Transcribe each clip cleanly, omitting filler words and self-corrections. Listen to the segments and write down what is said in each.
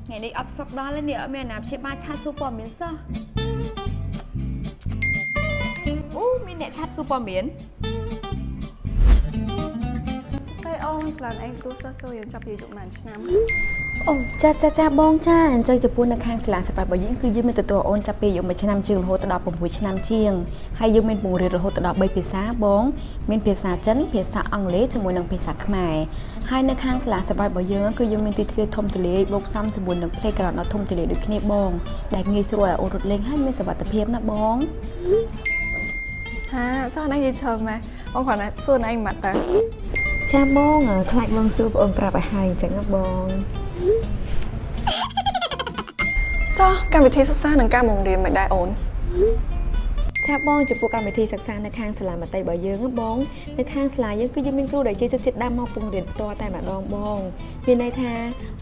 ngày đi ấp sọc đó lên địa mẹ nạp chị ba chat super miến sao mi nè chat super miến Stay on ស្លានឯងទូសោះចូលយើងចាប់យកមកឆ្នាំ អូចាបងចាអញ្ចឹងចំពោះនៅខាងសាលាសិប្បៈរបស់យើងគឺយើងមានទទួលអូនចាប់ពីយកមួយឆ្នាំជាងរហូតដល់6ឆ្នាំជាងហើយយើងមានពង្រៀនរហូតដល់3ភាសាបងមានភាសាចិនភាសាអង់គ្លេសជាមួយនឹងភាសាខ្មែរហើយនៅខាងសាលាសិប្បៈរបស់យើងគឺយើងមានទីធ្លាធំទូលាយបូកផ្សំជាមួយនឹង playground ដ៏ធំទូលាយដូចគ្នាបងដែលងាយស្រួលឲ្យអូនរត់លេងហើយមានសុវត្ថិភាពណាបង ហាសោះឯងនិយាយច្រើនម៉ែបងគ្រាន់តែសួរឯងមកតា ចាបងខ្លាចបងសួរបងប្រាប់ឲ្យហើយអញ្ចឹងបង ចុះកម្មវិធីសិក្សានិងការបង្រៀនមិនដែរអូន ចាបងចំពោះកម្មវិធីសិក្សានៅខាងសាលាមត្តេយ្យរបស់យើងបងនៅខាងសាលាយើងគឺយើងមានគ្រូដែលជាចូលចិត្តដើមមកពង្រៀនផ្ទាល់តែម្ដងបងមានន័យថា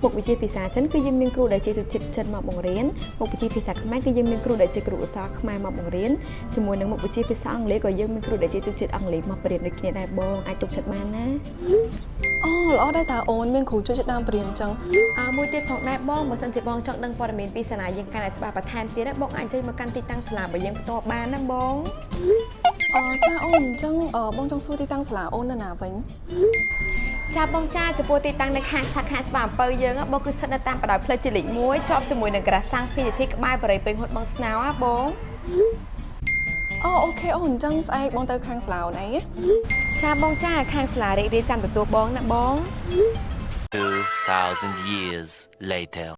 មុខវិជ្ជាភាសាចិនគឺយើងមានគ្រូដែលជាចូលចិត្តចិនមកបង្រៀនមុខវិជ្ជាភាសាខ្មែរគឺយើងមានគ្រូដែលជាគ្រូអក្សរខ្មែរមកបង្រៀនជាមួយនឹងមុខវិជ្ជាភាសាអង់គ្លេសក៏យើងមានគ្រូដែលជាចូលចិត្តអង់គ្លេសមកបរៀនដូចគ្នាដែរបងអាចទុកចិត្តបានណា អូល្អដែរតាអូនមានគ្រូជួយចិត្តដើមបរៀនអញ្ចឹង មួយទៀតផងដែរបងបើសិនជាបងចង់ដឹងព័ត៌មានពីសាលាយើងកាន់តែច្បាស់បន្ថែមទៀតបងអាចចូលមកកាន់ទីតាំងសាលារបស់យើងផ្ទាល់បានណាបង ចាអូនអញ្ចឹងបងចង់សួរទីតាំងសាលាអូននៅណាវិញ ចាបងចាចំពោះទីតាំងនៅខាងសាខាច្បារអំពៅយើងបងគឺស្ថិតនៅតាមបណ្ដោយផ្លូវជាតិលេខ1ជាប់ជាមួយនឹងក្រាសាំងពីទីក្បែរបរិយាពេញហួតបងស្នោបង អូខេអូនអញ្ចឹងស្អែកបងទៅខាងសាលាអូនឯង ចាបងចាខាងសាលារីករាយចាំទទួលបងណាបង 2,000 years later